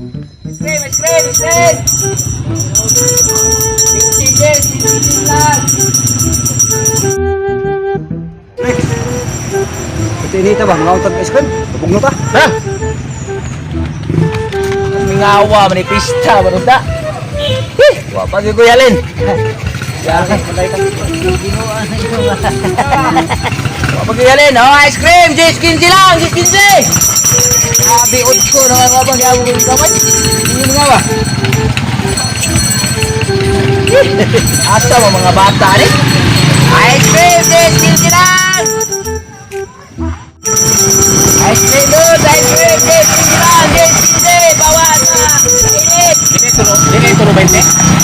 Screen! Sige lang! Ito inita ba? Mga utang ice cream? Tubog na ta? Ha? Mingawa, manipista, manuda. Wapag yung kuyalin. Wapag yung kuyalin. Oh, ice cream! 10-15 lang! 10-15! Sabi, ko na nga ba? Kaya mo kong kamay. Hindi mo nga ba? Asa mo mga bata ni? Ice cream! 10-15 lang! Ice cream doon! Ice cream! 10-15 lang! 10-15! Bawa na! Kainit! Dili turo 20.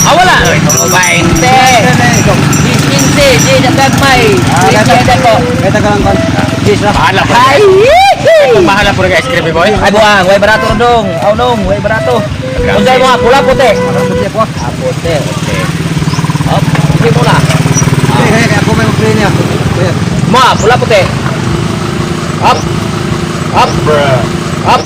Wala! Ito 20! 10-15! Di nagagmay! Kaya ko! Kaya tagalang kan. Cheese na. Bahala po. Ay! Bahala po rin ice cream boy. Ay buang! Way barato rin dong! Aw nong! Way barato! Unsay mo nga! Pula puti! Puti po. Puti! Hop! Hindi mo na! Kaya ako may mag-play niya. Kaya. Mga! Pula puti! Hop! Hop! Hop!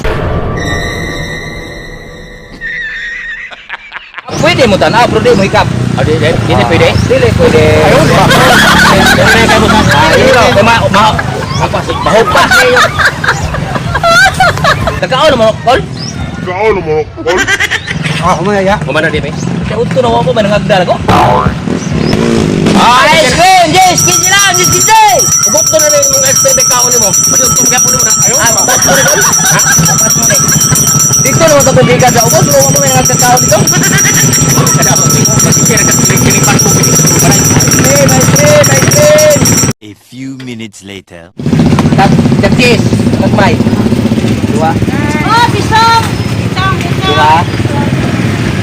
Pwede mo tanaw, pero di mo hikap. Di pwede. Dili pwede. Ayun. Dili kayo mo sa. Ayun. Mahog pa. Nagkaon mo, Kol? Ah, kumaya ya. Kumana di ba? Kaya uto na ako, may nangagdala ko. Ice cream! Yes! Kindi lang! Yes, kindi! Ubok to na rin yung ice cream kaon mo. Pati utong kaya po na. Ayun. Ba't mo rin? Ba't mo rin? Dito naman ito tubigan sa ubos. Huwag mo may nangagkakao dito. Ice cream! A few minutes later. Tagkis! Nagmay! Dua. Oh, pisong! Pisong! Dua.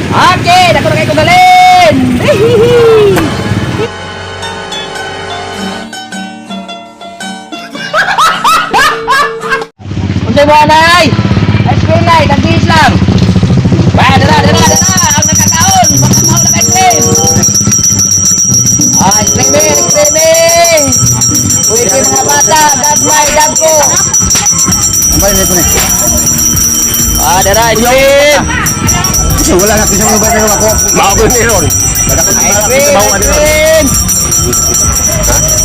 Okay! Dako na kayo kong galin! Unsay mo anay? Ice cream nay, tagkis lang! Ba, dala! Ang nakakaon! Baka mahal na ice cream! Ice cream! Pwede mga bata! Dagmay! Dagko! Ang balik ko na. Dala! Ice cream! Kasi wala na kisang lugar na ako. Mao ni ron. Ice cream! Ice cream!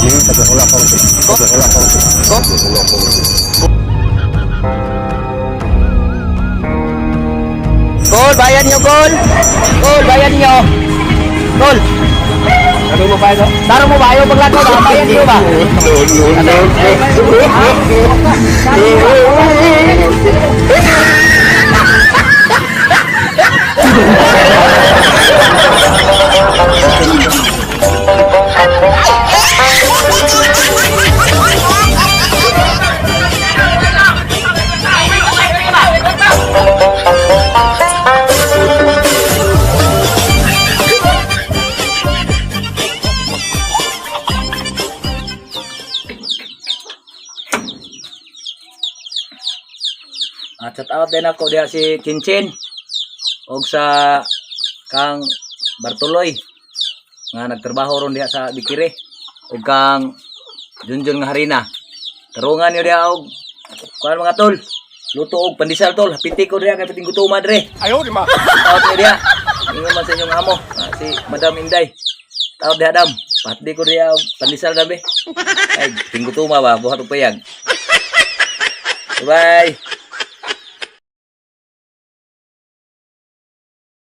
Ini tagahula ko. Tagahula ko. Gol, bayan nyo, gol! Gol, bayan nyo! Gol! Ano mo pa ito? Taro mo ba? Ayaw maglato ba? Bayan nyo ba? Shout out din ako diha si Chinchin og sa kang Bartoloy nga nagtrabaho ron diha sa Bikire og kang Junjun nga harina. Tarungan niyo diha og kuan mga tol. Luto og pandesal tol. Piti ko diha kay piting gutuman dire. Ayaw di ma. Tawag niyo diha. Ingon man sa inyong amo si Madam Inday. Tawag diha dam. Pati ko diha og pandesal dabi. Ay, piting gutuma ba buhat og payag. Bye.